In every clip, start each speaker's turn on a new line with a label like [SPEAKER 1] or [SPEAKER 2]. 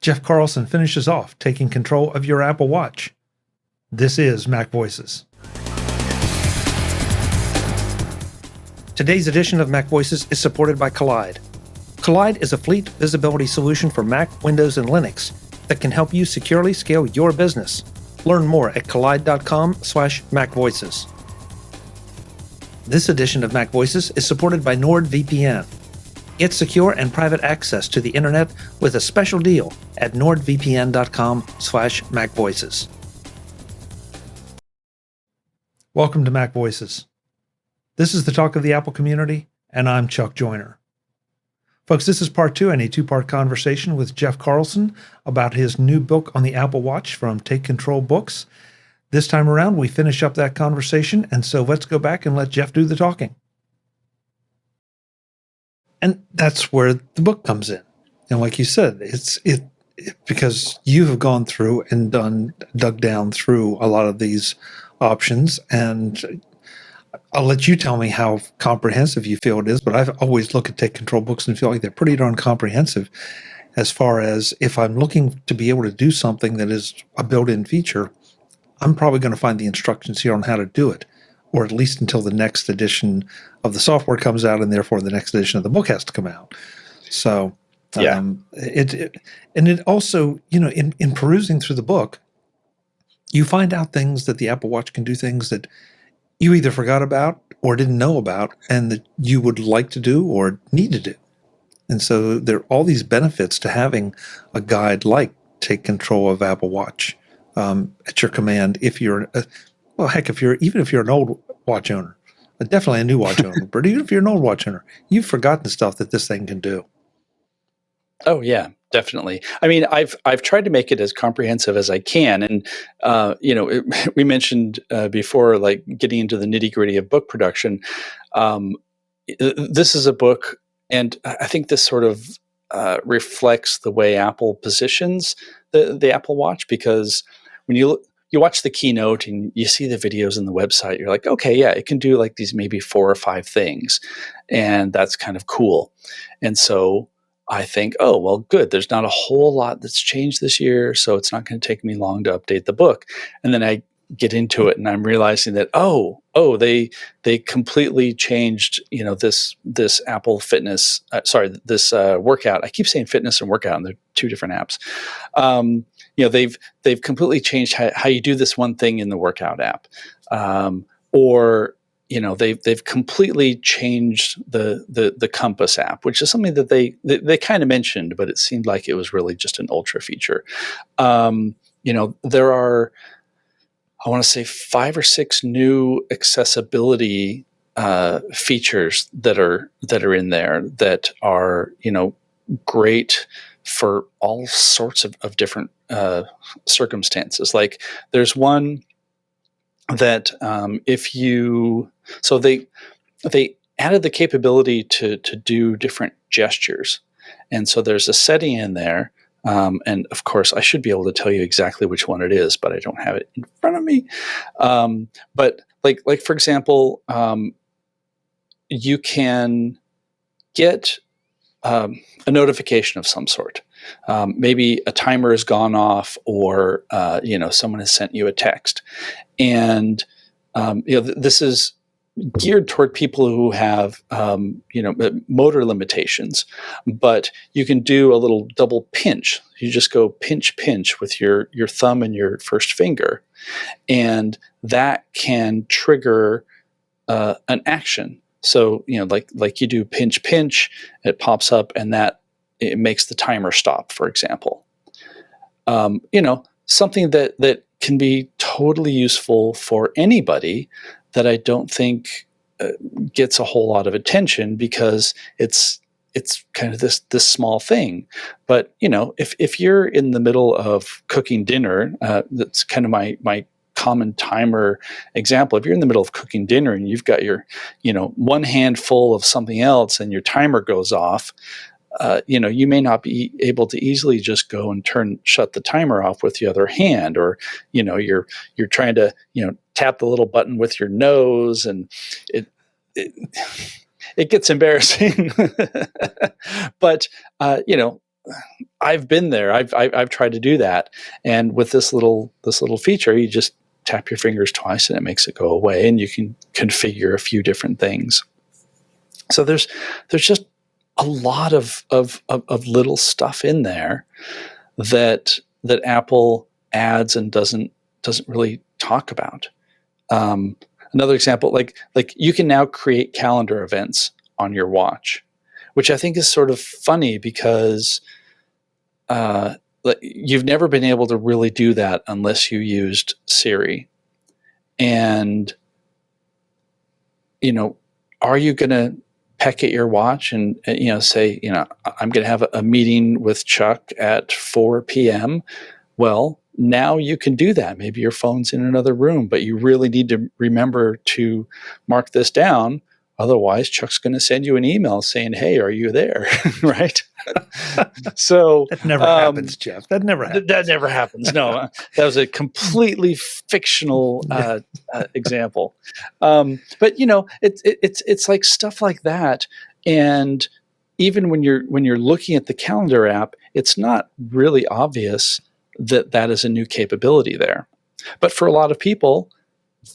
[SPEAKER 1] Jeff Carlson finishes off taking control of your Apple Watch. This is MacVoices. Today's edition of MacVoices is supported by Kolide. Kolide is a fleet visibility solution for Mac, Windows, and Linux that can help you securely scale your business. Learn more at kolide.com/MacVoices. This edition of MacVoices is supported by NordVPN. Get secure and private access to the internet with a special deal at nordvpn.com/MacVoices. Welcome to MacVoices. This is the talk of the Apple community, and I'm Chuck Joyner. Folks, this is part two in a two-part conversation with Jeff Carlson about his new book on the Apple Watch from Take Control Books. This time around, we finish up that conversation, and so let's go back and let Jeff do the talking. And that's where the book comes in. And like you said, it's because you have gone through and dug down through a lot of these options, and I'll let you tell me how comprehensive you feel it is, but I've always looked at Take Control Books and feel like they're pretty darn comprehensive as far as if I'm looking to be able to do something that is a built-in feature, I'm probably going to find the instructions here on how to do it, or at least until the next edition of the software comes out, and therefore the next edition of the book has to come out. So, it also, in perusing through the book, you find out things that the Apple Watch can do, things that you either forgot about or didn't know about, and that you would like to do or need to do. And so there are all these benefits to having a guide like Take Control of Apple Watch at your command. If you're even if you're an old watch owner, definitely a new watch owner, but even if you're an old watch owner, you've forgotten the stuff that this thing can do.
[SPEAKER 2] Oh yeah, definitely. I mean, I've tried to make it as comprehensive as I can, and we mentioned before, like getting into the nitty-gritty of book production. This is a book, and I think this sort of reflects the way Apple positions the Apple Watch, because when you watch the keynote and you see the videos on the website, you're like, okay, yeah, it can do like these maybe 4 or 5 things, and that's kind of cool. And so I think, oh, well, good. There's not a whole lot that's changed this year, so it's not going to take me long to update the book. And then I get into it, and I'm realizing that they completely changed this Apple Fitness. This workout. I keep saying fitness and workout, and they're 2 different apps. They've completely changed how you do this one thing in the workout app, they've completely changed the Compass app, which is something that they kind of mentioned, but it seemed like it was really just an ultra feature. There are, I want to say, 5 or 6 new accessibility features that are in there that are great for all sorts of different circumstances. Like there's one that they added the capability to do different gestures, and so there's a setting in there, and of course I should be able to tell you exactly which one it is, but I don't have it in front of me. But like for example, you can get a notification of some sort. Maybe a timer has gone off, or someone has sent you a text, and this is geared toward people who have motor limitations. But you can do a little double pinch. You just go pinch with your thumb and your first finger, and that can trigger an action. So like you do pinch, it pops up, and that it makes the timer stop, for example. Something that can be totally useful for anybody, that I don't think gets a whole lot of attention because it's kind of this small thing. But if you're in the middle of cooking dinner, that's kind of my common timer example. If you're in the middle of cooking dinner and you've got your one hand full of something else and your timer goes off, you may not be able to easily just go and shut the timer off with the other hand, or you're trying to tap the little button with your nose, and it gets embarrassing. But I've been there. I've tried to do that, and with this little feature, you just tap your fingers twice and it makes it go away, and you can configure a few different things. So there's just a lot of little stuff in there that Apple adds and doesn't really talk about. Another example, like you can now create calendar events on your watch, which I think is sort of funny because you've never been able to really do that unless you used Siri. And, are you going to peck at your watch and say, I'm going to have a meeting with Chuck at 4 p.m.? Well, now you can do that. Maybe your phone's in another room, but you really need to remember to mark this down. Otherwise, Chuck's going to send you an email saying, "Hey, are you there?" Right? So
[SPEAKER 1] that never happens, Jeff. That never happens.
[SPEAKER 2] That never happens. No, that was a completely fictional example. But it's like stuff like that. And even when you're looking at the calendar app, it's not really obvious that is a new capability there. But for a lot of people,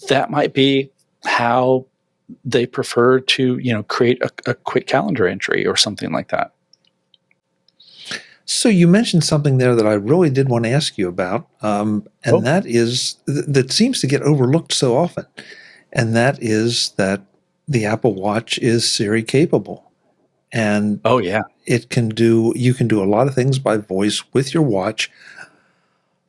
[SPEAKER 2] that might be how they prefer to, create a quick calendar entry or something like that.
[SPEAKER 1] So you mentioned something there that I really did want to ask you about, that is that seems to get overlooked so often, and that is that the Apple Watch is Siri capable, and you can do a lot of things by voice with your watch.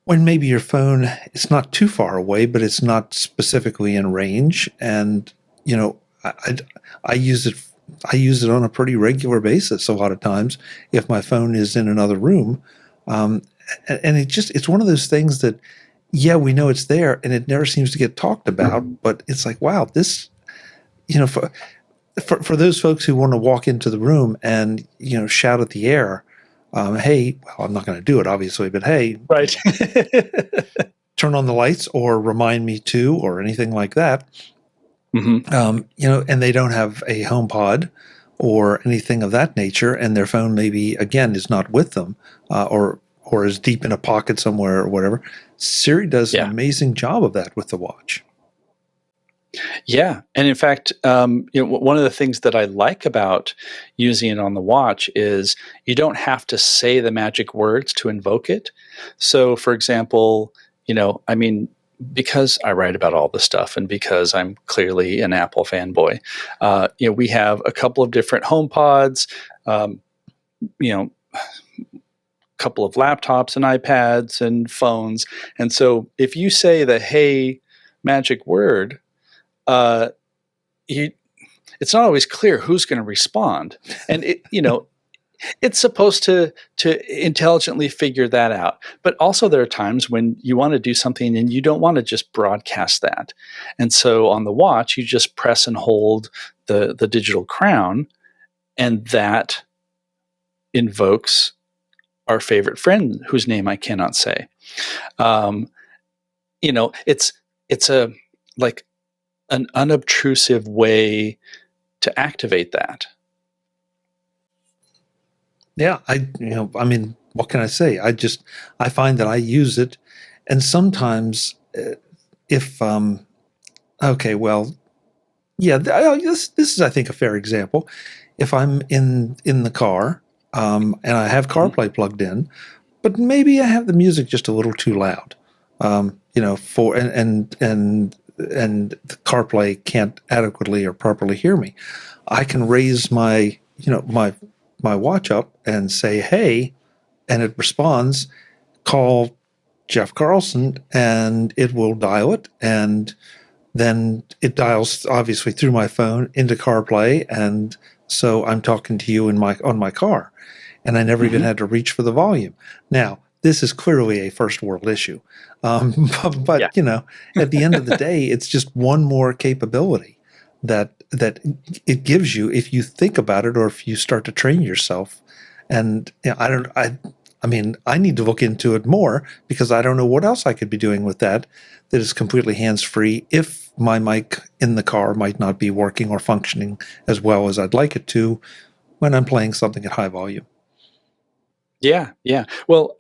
[SPEAKER 1] When maybe your phone is not too far away, but it's not specifically in range, and I use it. I use it on a pretty regular basis. A lot of times, if my phone is in another room, and it's one of those things that, we know it's there, and it never seems to get talked about. But it's like, wow, this, for those folks who want to walk into the room and shout at the air. Hey, well, I'm not going to do it, obviously, but hey,
[SPEAKER 2] right.
[SPEAKER 1] Turn on the lights or remind me to, or anything like that.
[SPEAKER 2] Mm-hmm.
[SPEAKER 1] And they don't have a HomePod or anything of that nature, and their phone maybe, again, is not with them, or is deep in a pocket somewhere or whatever. Siri does an amazing job of that with the watch.
[SPEAKER 2] Yeah. And in fact, one of the things that I like about using it on the watch is you don't have to say the magic words to invoke it. So, for example, because I write about all this stuff and because I'm clearly an Apple fanboy, we have a couple of different HomePods, couple of laptops and iPads and phones. And so if you say the "hey magic word," it's not always clear who's going to respond, and it's supposed to intelligently figure that out. But also there are times when you want to do something and you don't want to just broadcast that, and so on the watch you just press and hold the digital crown, and that invokes our favorite friend whose name I cannot say. It's a like an unobtrusive way to activate that.
[SPEAKER 1] Yeah, what can I say? I find that I use it, and sometimes this is, I think, a fair example. If I'm in the car, and I have CarPlay plugged in, but maybe I have the music just a little too loud, for and the CarPlay can't adequately or properly hear me, I can raise my watch up and say, "Hey," and it responds, "Call Jeff Carlson," and it will dial it, and then it dials obviously through my phone into CarPlay, and so I'm talking to you on my car, and I never even had to reach for the volume. Now, this is clearly a first world issue, but at the end of the day, it's just one more capability that it gives you if you think about it, or if you start to train yourself. And I need to look into it more, because I don't know what else I could be doing with that is completely hands-free if my mic in the car might not be working or functioning as well as I'd like it to when I'm playing something at high volume.
[SPEAKER 2] Yeah, yeah. Well,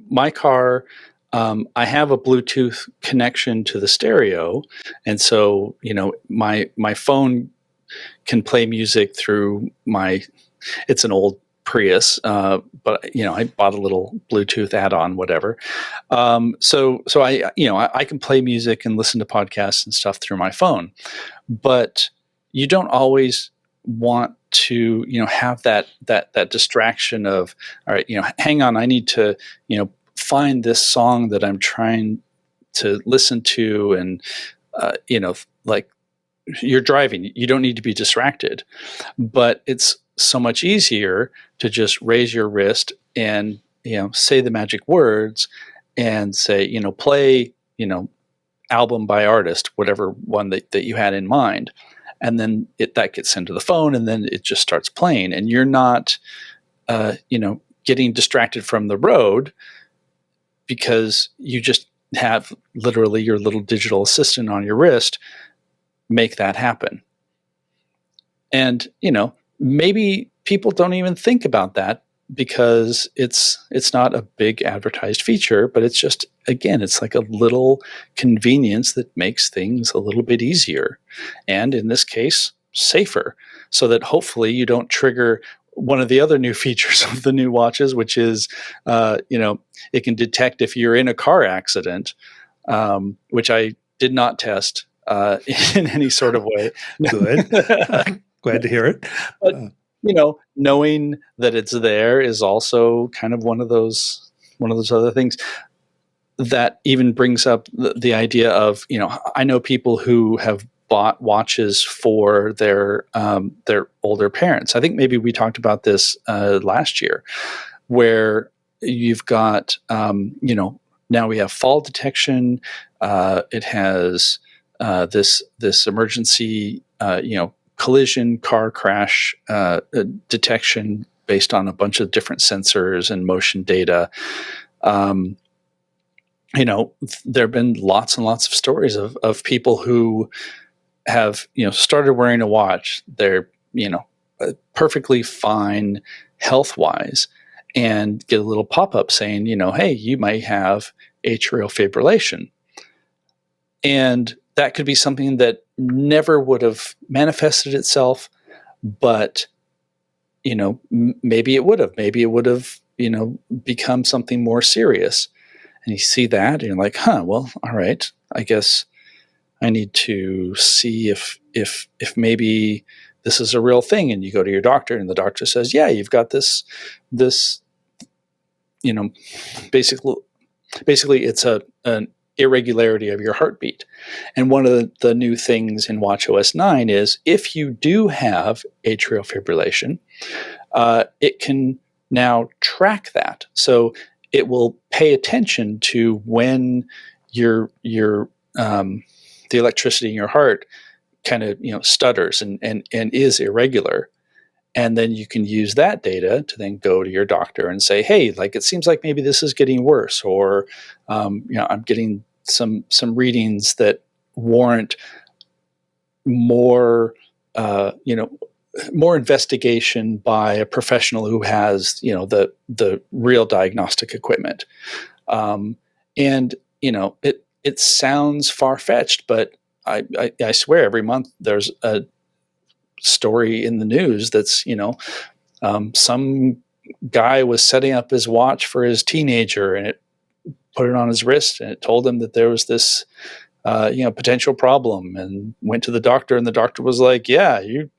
[SPEAKER 2] my car, I have a Bluetooth connection to the stereo, and so my phone can play music through my. It's an old Prius, but I bought a little Bluetooth add-on, whatever. So I can play music and listen to podcasts and stuff through my phone, but you don't always want to have that distraction of, all right, hang on, I need to find this song that I'm trying to listen to, and like, you're driving, you don't need to be distracted, but it's so much easier to just raise your wrist and say the magic words and say, play album by artist, whatever one that you had in mind, and then that gets into the phone, and then it just starts playing, and you're not getting distracted from the road, because you just have literally your little digital assistant on your wrist make that happen. And maybe people don't even think about that, because it's not a big advertised feature, but it's just, again, it's like a little convenience that makes things a little bit easier, and in this case, safer, so that hopefully you don't trigger one of the other new features of the new watches, which is it can detect if you're in a car accident, which I did not test in any sort of way.
[SPEAKER 1] Good. Glad to hear it.
[SPEAKER 2] But knowing that it's there is also kind of one of those other things that even brings up the idea of, I know people who have bought watches for their older parents. I think maybe we talked about this last year, where you've got now we have fall detection. It has this emergency collision, car crash detection based on a bunch of different sensors and motion data. There have been lots and lots of stories of people who have started wearing a watch. They're perfectly fine health wise, and get a little pop up saying, hey, you might have atrial fibrillation. And that could be something that never would have manifested itself, but maybe it would have become something more serious. And you see that, and you're like, well, all right, I guess I need to see if maybe this is a real thing. And you go to your doctor, and the doctor says, yeah, you've got this basically it's an irregularity of your heartbeat. And one of the new things in watchOS 9 is, if you do have atrial fibrillation, it can now track that. So it will pay attention to when your the electricity in your heart kind of stutters and is irregular. And then you can use that data to then go to your doctor and say, hey, like, it seems like maybe this is getting worse, or I'm getting some readings that warrant more more investigation by a professional who has the real diagnostic equipment. And it sounds far-fetched, but I swear every month there's a story in the news that's some guy was setting up his watch for his teenager, and it put it on his wrist, and it told him that there was this potential problem, and went to the doctor, and the doctor was like, yeah, you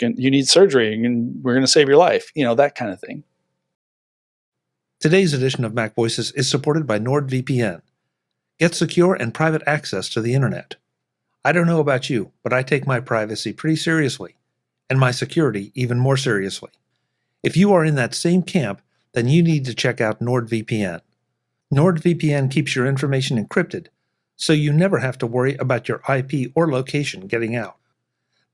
[SPEAKER 2] need surgery, and we're going to save your life, that kind of thing.
[SPEAKER 1] Today's edition of MacVoices is supported by NordVPN. Get secure and private access to the internet. I don't know about you, but I take my privacy pretty seriously, and my security even more seriously. If you are in that same camp, then you need to check out NordVPN. NordVPN keeps your information encrypted, so you never have to worry about your IP or location getting out.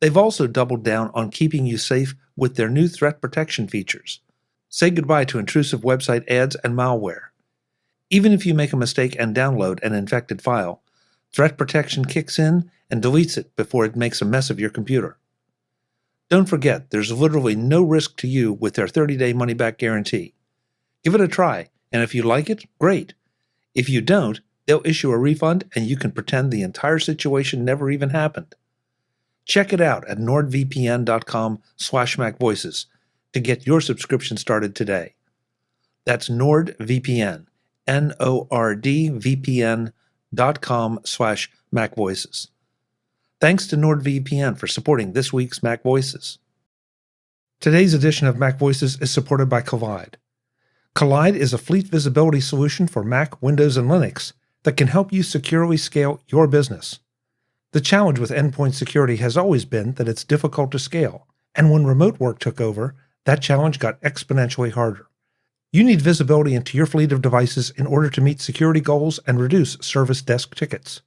[SPEAKER 1] They've also doubled down on keeping you safe with their new threat protection features. Say goodbye to intrusive website ads and malware. Even if you make a mistake and download an infected file, threat protection kicks in and deletes it before it makes a mess of your computer. Don't forget, there's literally no risk to you with their 30-day money-back guarantee. Give it a try, and if you like it, great. If you don't, they'll issue a refund and you can pretend the entire situation never even happened. Check it out at nordvpn.com/MacVoices to get your subscription started today. That's NordVPN, NordVPN.com/MacVoices. Thanks to NordVPN for supporting this week's Mac Voices. Today's edition of Mac Voices is supported by Kolide. Kolide is a fleet visibility solution for Mac, Windows, and Linux that can help you securely scale your business. The challenge with endpoint security has always been that it's difficult to scale, and when remote work took over, that challenge got exponentially harder. You need visibility into your fleet of devices in order to meet security goals and reduce service desk tickets.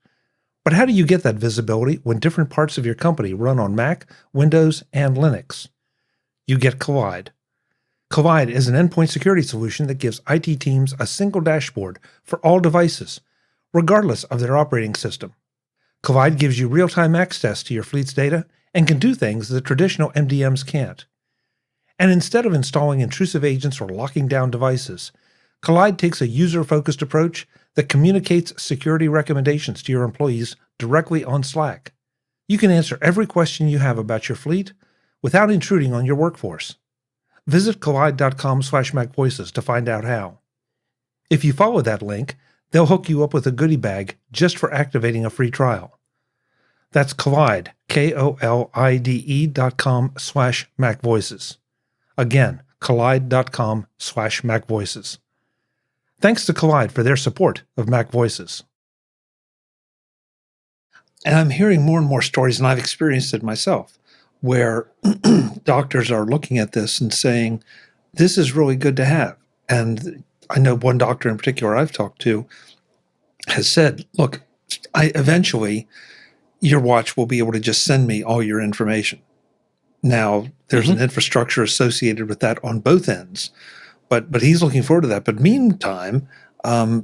[SPEAKER 1] But how do you get that visibility when different parts of your company run on Mac, Windows, and Linux? You get Kolide. Kolide is an endpoint security solution that gives IT teams a single dashboard for all devices, regardless of their operating system. Kolide gives you real-time access to your fleet's data and can do things that traditional MDMs can't. And instead of installing intrusive agents or locking down devices, Kolide takes a user-focused approach that communicates security recommendations to your employees directly on Slack. You can answer every question you have about your fleet without intruding on your workforce. Visit kolide.com/MacVoices to find out how. If you follow that link, they'll hook you up with a goodie bag just for activating a free trial. That's Kolide, KOLIDE.com/MacVoices. Again, kolide.com/MacVoices. Thanks to Kolide for their support of Mac Voices. And I'm hearing more and more stories, and I've experienced it myself, where doctors are looking at this and saying, this is really good to have. And I know one doctor in particular I've talked to has said, look, eventually your watch will be able to just send me all your information. Now, there's an infrastructure associated with that on both ends, but he's looking forward to that. But meantime,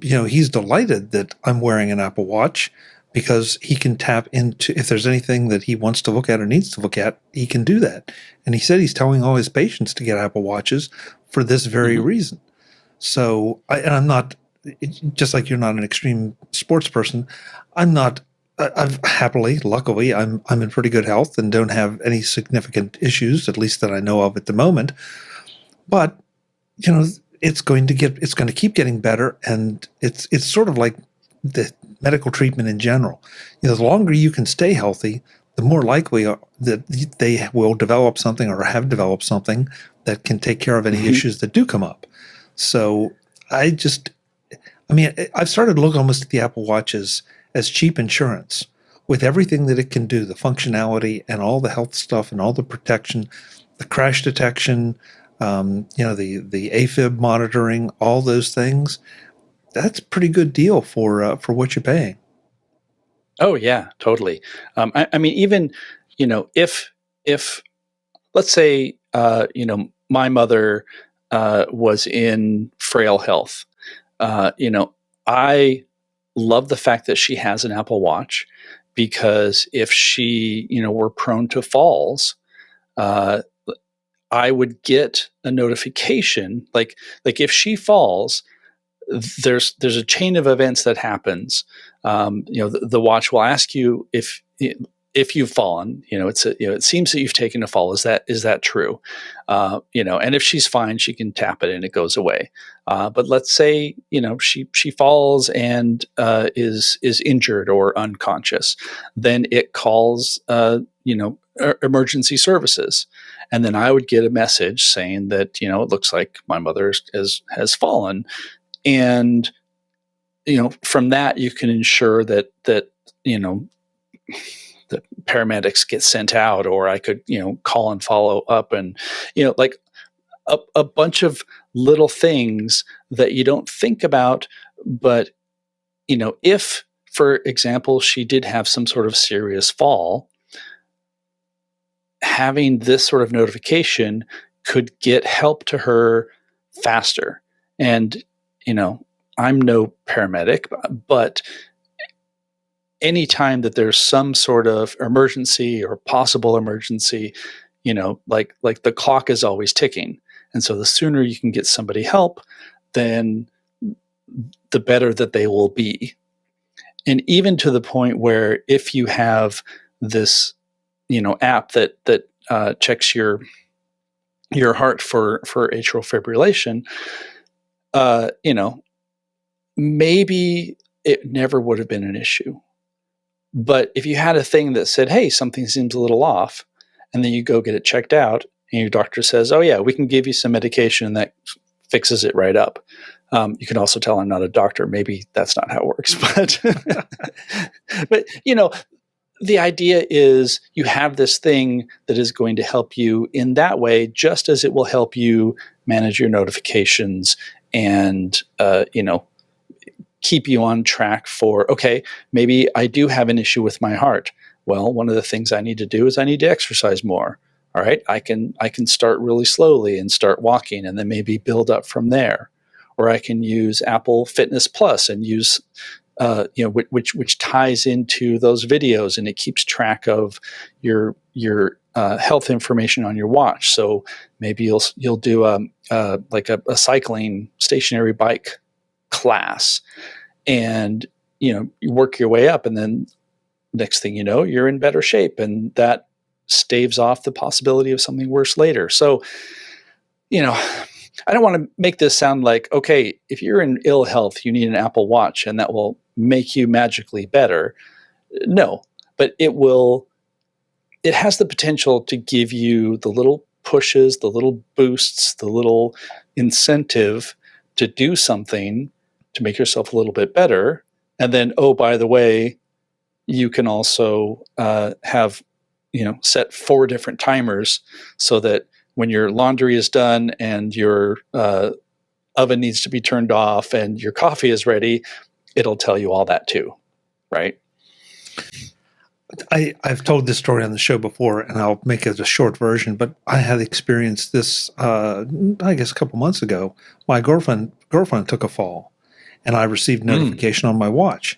[SPEAKER 1] he's delighted that I'm wearing an Apple Watch because he can tap into, if there's anything that he wants to look at or needs to look at, he can do that. And he said he's telling all his patients to get Apple Watches for this very reason. So, I'm not, just like you're not an extreme sports person, I'm not. Luckily, I'm in pretty good health and don't have any significant issues, at least that I know of at the moment. But it's going to keep getting better, and it's sort of like the medical treatment in general. The longer you can stay healthy, the more likely that they will develop something or have developed something that can take care of any issues that do come up. So I've started to look almost at the Apple Watch as cheap insurance, with everything that it can do, the functionality and all the health stuff and all the protection, the crash detection, the AFib monitoring, all those things. That's a pretty good deal for what you're paying.
[SPEAKER 2] Oh yeah, totally. I mean, even if let's say my mother was in frail health, I love the fact that she has an Apple Watch, because if she were prone to falls, I would get a notification, like if she falls, there's a chain of events that happens. The watch will ask you if you've fallen. It seems that you've taken a fall. Is that true? And if she's fine, she can tap it and it goes away. But let's say she falls and is injured or unconscious, then it calls emergency services. And then I would get a message saying that, it looks like my mother has fallen. And, from that, you can ensure that the paramedics get sent out, or I could, call and follow up, and, like a bunch of little things that you don't think about. But, if, for example, she did have some sort of serious fall, having this sort of notification could get help to her faster. And, I'm no paramedic, but anytime that there's some sort of emergency or possible emergency, like the clock is always ticking. And so the sooner you can get somebody help, then the better that they will be. And even to the point where if you have this, app that checks your heart for atrial fibrillation, maybe it never would have been an issue. But if you had a thing that said, hey, something seems a little off, and then you go get it checked out, and your doctor says, oh, yeah, we can give you some medication that fixes it right up. You can also tell I'm not a doctor. Maybe that's not how it works. But the idea is you have this thing that is going to help you in that way, just as it will help you manage your notifications and, keep you on track for, okay, maybe I do have an issue with my heart. Well, one of the things I need to do is I need to exercise more. All right, I can start really slowly and start walking and then maybe build up from there. Or I can use Apple Fitness Plus and use, which ties into those videos, and it keeps track of your health information on your watch. So maybe you'll do a cycling stationary bike class, and you work your way up, and then next thing you know, you're in better shape, and that staves off the possibility of something worse later. So I don't want to make this sound like, okay, if you're in ill health, you need an Apple Watch and that will make you magically better. No, but it has the potential to give you the little pushes, the little boosts, the little incentive to do something to make yourself a little bit better. And then, oh, by the way, you can also have, set 4 different timers so that when your laundry is done and your oven needs to be turned off and your coffee is ready, it'll tell you all that too, right?
[SPEAKER 1] I've told this story on the show before, and I'll make it a short version, but I had experienced this, I guess, a couple months ago. My girlfriend took a fall, and I received notification on my watch.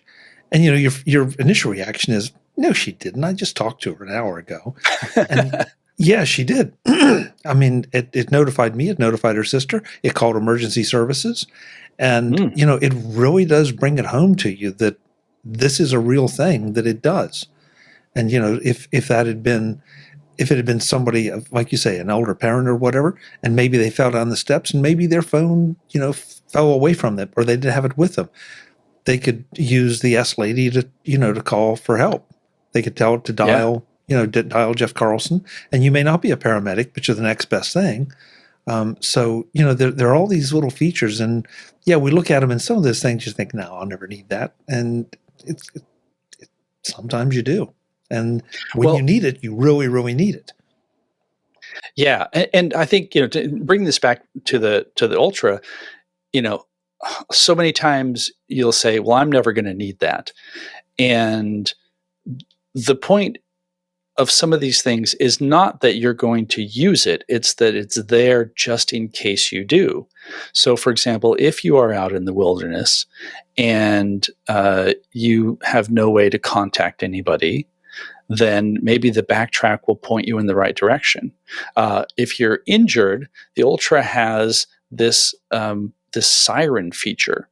[SPEAKER 1] And, your initial reaction is, no, she didn't. I just talked to her an hour ago. And yeah, she did. I mean, it notified me. It notified her sister. It called emergency services. And, it really does bring it home to you that this is a real thing, that it does. And, if it had been somebody, like you say, an older parent or whatever, and maybe they fell down the steps and maybe their phone, fell away from them, or they didn't have it with them, they could use the S lady to call for help. They could tell it to dial, dial Jeff Carlson, and you may not be a paramedic, but you're the next best thing. So, there are all these little features, and yeah, we look at them, and some of those things you think, no, I'll never need that. And sometimes you do. And when you need it, you really, really need it.
[SPEAKER 2] Yeah. And I think, to bring this back to the Ultra, so many times you'll say, well, I'm never going to need that. And the point of some of these things is not that you're going to use it. It's that it's there just in case you do. So, for example, if you are out in the wilderness and you have no way to contact anybody, then maybe the backtrack will point you in the right direction. If you're injured, the Ultra has this siren feature.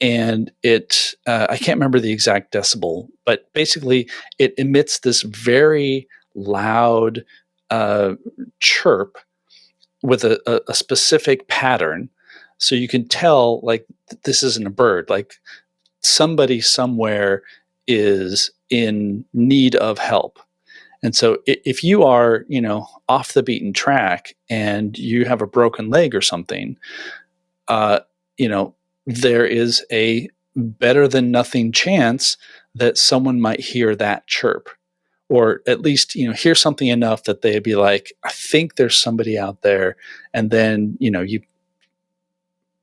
[SPEAKER 2] And it, I can't remember the exact decibel, but basically it emits this very loud chirp with a specific pattern. So you can tell, like, this isn't a bird, like somebody somewhere is in need of help. And so if you are, off the beaten track and you have a broken leg or something, there is a better than nothing chance that someone might hear that chirp, or at least, hear something enough that they'd be like, I think there's somebody out there. And then, you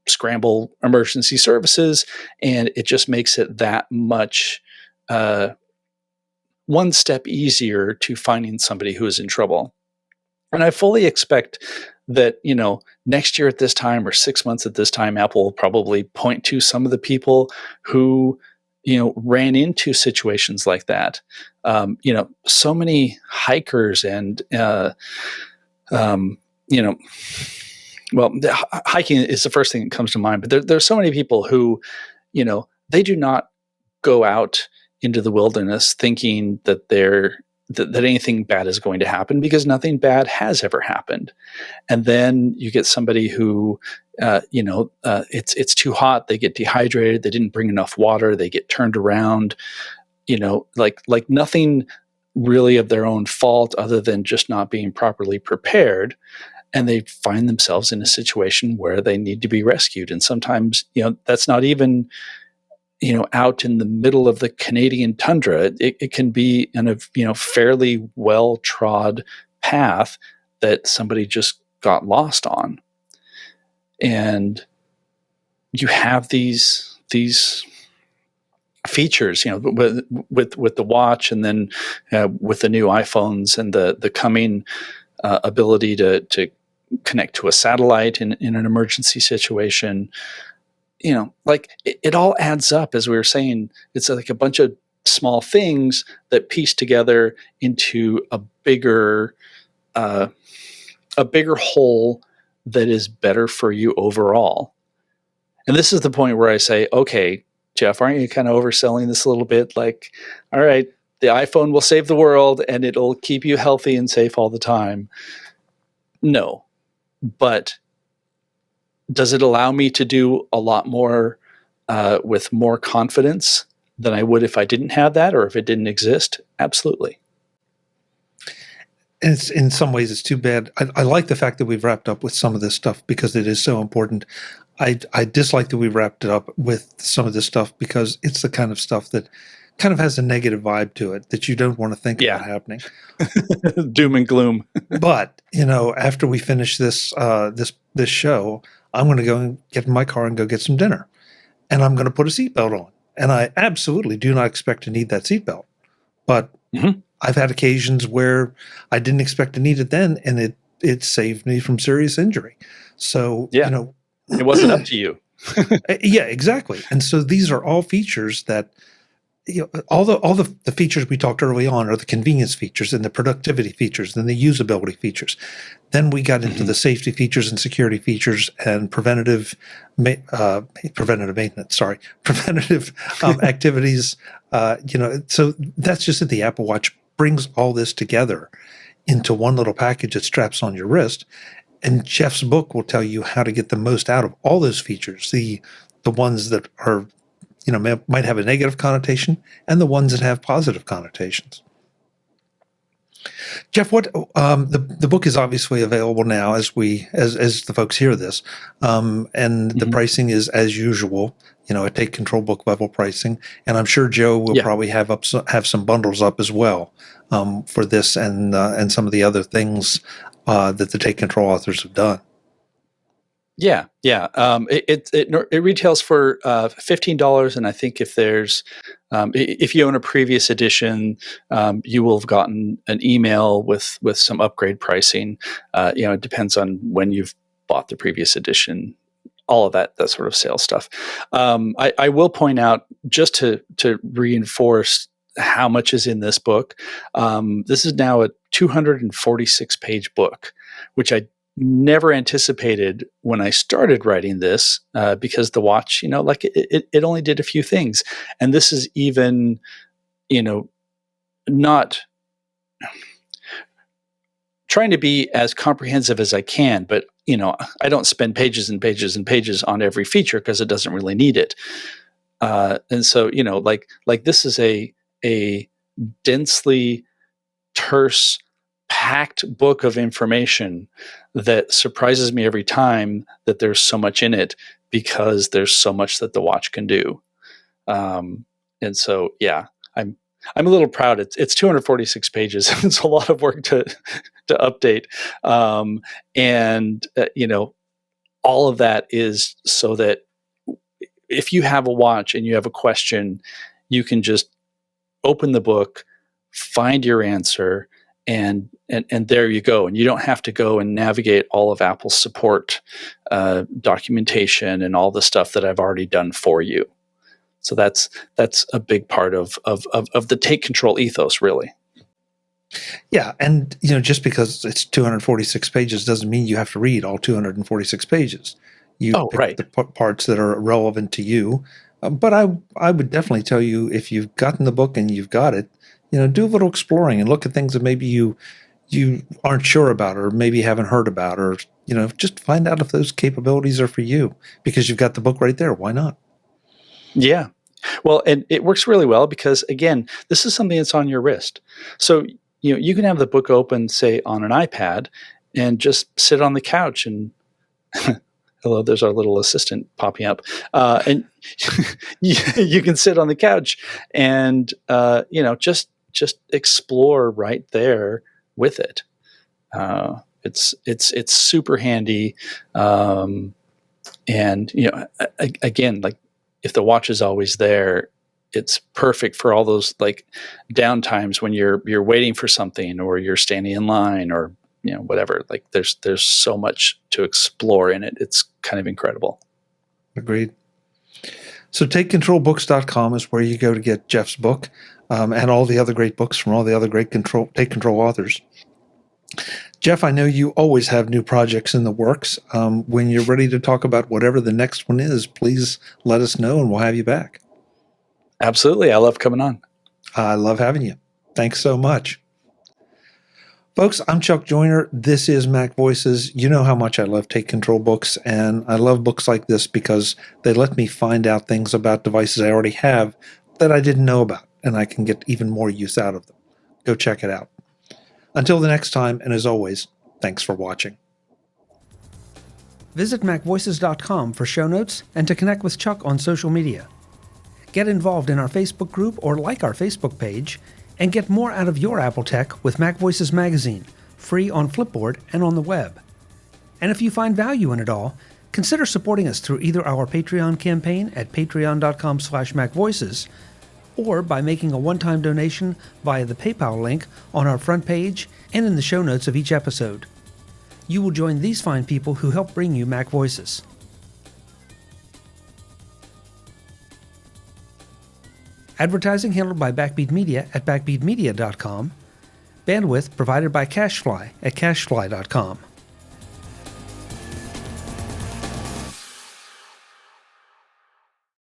[SPEAKER 2] scramble emergency services, and it just makes it that much one step easier to finding somebody who is in trouble. And I fully expect that, next year at this time or 6 months at this time, Apple will probably point to some of the people who ran into situations like that. So many hikers and, well, hiking is the first thing that comes to mind, but there's so many people who, they do not go out into the wilderness thinking that that anything bad is going to happen, because nothing bad has ever happened. And then you get somebody who, it's too hot, they get dehydrated, they didn't bring enough water, they get turned around, like nothing really of their own fault other than just not being properly prepared. And they find themselves in a situation where they need to be rescued. And sometimes, that's not even, out in the middle of the Canadian tundra. It can be in a, fairly well-trod path that somebody just got lost on. And you have these features, with the watch, and then with the new iPhones and the coming ability to connect to a satellite in an emergency situation. It all adds up. As we were saying, it's like a bunch of small things that piece together into a bigger whole that is better for you overall. And this is the point where I say, okay, Jeff, aren't you kind of overselling this a little bit? Like, all right, the iPhone will save the world and it'll keep you healthy and safe all the time. No, but does it allow me to do a lot more with more confidence than I would if I didn't have that, or if it didn't exist? Absolutely.
[SPEAKER 1] And it's, in some ways, it's too bad. I like the fact that we've wrapped up with some of this stuff because it is so important. I dislike that we wrapped it up with some of this stuff because it's the kind of stuff that kind of has a negative vibe to it that you don't want to think about happening.
[SPEAKER 2] Doom and gloom.
[SPEAKER 1] But, after we finish this show, I'm going to go and get in my car and go get some dinner. And I'm going to put a seatbelt on. And I absolutely do not expect to need that seatbelt. But I've had occasions where I didn't expect to need it then, and it saved me from serious injury. So,
[SPEAKER 2] it wasn't up to you.
[SPEAKER 1] Yeah, exactly. And so these are all features that, all the features we talked early on are the convenience features and the productivity features and the usability features. Then we got into the safety features and security features and preventative maintenance. Preventative activities. So that's just it. The Apple Watch brings all this together into one little package that straps on your wrist. And Jeff's book will tell you how to get the most out of all those features. The ones that are, might have a negative connotation, and the ones that have positive connotations. Jeff, what the book is obviously available now as the folks hear this, and the pricing is as usual. A Take Control book level pricing, and I'm sure Joe will probably have some bundles up as well for this and some of the other things that the Take Control authors have done.
[SPEAKER 2] Yeah. It retails for $15, and I think if there's if you own a previous edition, you will have gotten an email with some upgrade pricing. It depends on when you've bought the previous edition. All of that sort of sales stuff. I will point out, just to reinforce how much is in this book. This is now a 246-page book, which I never anticipated when I started writing this, because the watch, it only did a few things. And this is even, not trying to be as comprehensive as I can, but I don't spend pages and pages and pages on every feature because it doesn't really need it. And so, like this is a densely terse, packed book of information that surprises me every time that there's so much in it, because there's so much that the watch can do. And so, I'm a little proud. It's 246 pages. It's a lot of work to update. And all of that is so that if you have a watch and you have a question, you can just open the book, find your answer, and there you go. And you don't have to go and navigate all of Apple's support documentation and all the stuff that I've already done for you. So that's a big part of the take control ethos, really.
[SPEAKER 1] Yeah, and just because it's 246 pages doesn't mean you have to read all 246 pages. You pick
[SPEAKER 2] Right.
[SPEAKER 1] the parts that are relevant to you. But I would definitely tell you, if you've gotten the book and you've got it, do a little exploring and look at things that maybe you aren't sure about, or maybe haven't heard about, or just find out if those capabilities are for you, because you've got the book right there. Why not?
[SPEAKER 2] Yeah. Well, and it works really well because, again, this is something that's on your wrist. So, you can have the book open, say, on an iPad, and just sit on the couch and hello, there's our little assistant popping up. And you can sit on the couch and, just explore right there with it. It's super handy. And, again, like, if the watch is always there, it's perfect for all those like down times when you're waiting for something, or you're standing in line, or whatever. Like, there's so much to explore in it. It's kind of incredible.
[SPEAKER 1] Agreed. So takecontrolbooks.com is where you go to get Jeff's book, and all the other great books from all the other great take control authors. Jeff, I know you always have new projects in the works. When you're ready to talk about whatever the next one is, please let us know and we'll have you back.
[SPEAKER 2] Absolutely. I love coming on.
[SPEAKER 1] I love having you. Thanks so much. Folks, I'm Chuck Joyner. This is MacVoices. You know how much I love Take Control books, and I love books like this because they let me find out things about devices I already have that I didn't know about, and I can get even more use out of them. Go check it out. Until the next time, and as always, thanks for watching. Visit MacVoices.com for show notes and to connect with Chuck on social media. Get involved in our Facebook group or like our Facebook page, and get more out of your Apple tech with MacVoices Magazine, free on Flipboard and on the web. And if you find value in it all, consider supporting us through either our Patreon campaign at patreon.com/MacVoices, or by making a one-time donation via the PayPal link on our front page and in the show notes of each episode. You will join these fine people who help bring you MacVoices. Advertising handled by Backbeat Media at backbeatmedia.com. Bandwidth provided by CacheFly at cachefly.com.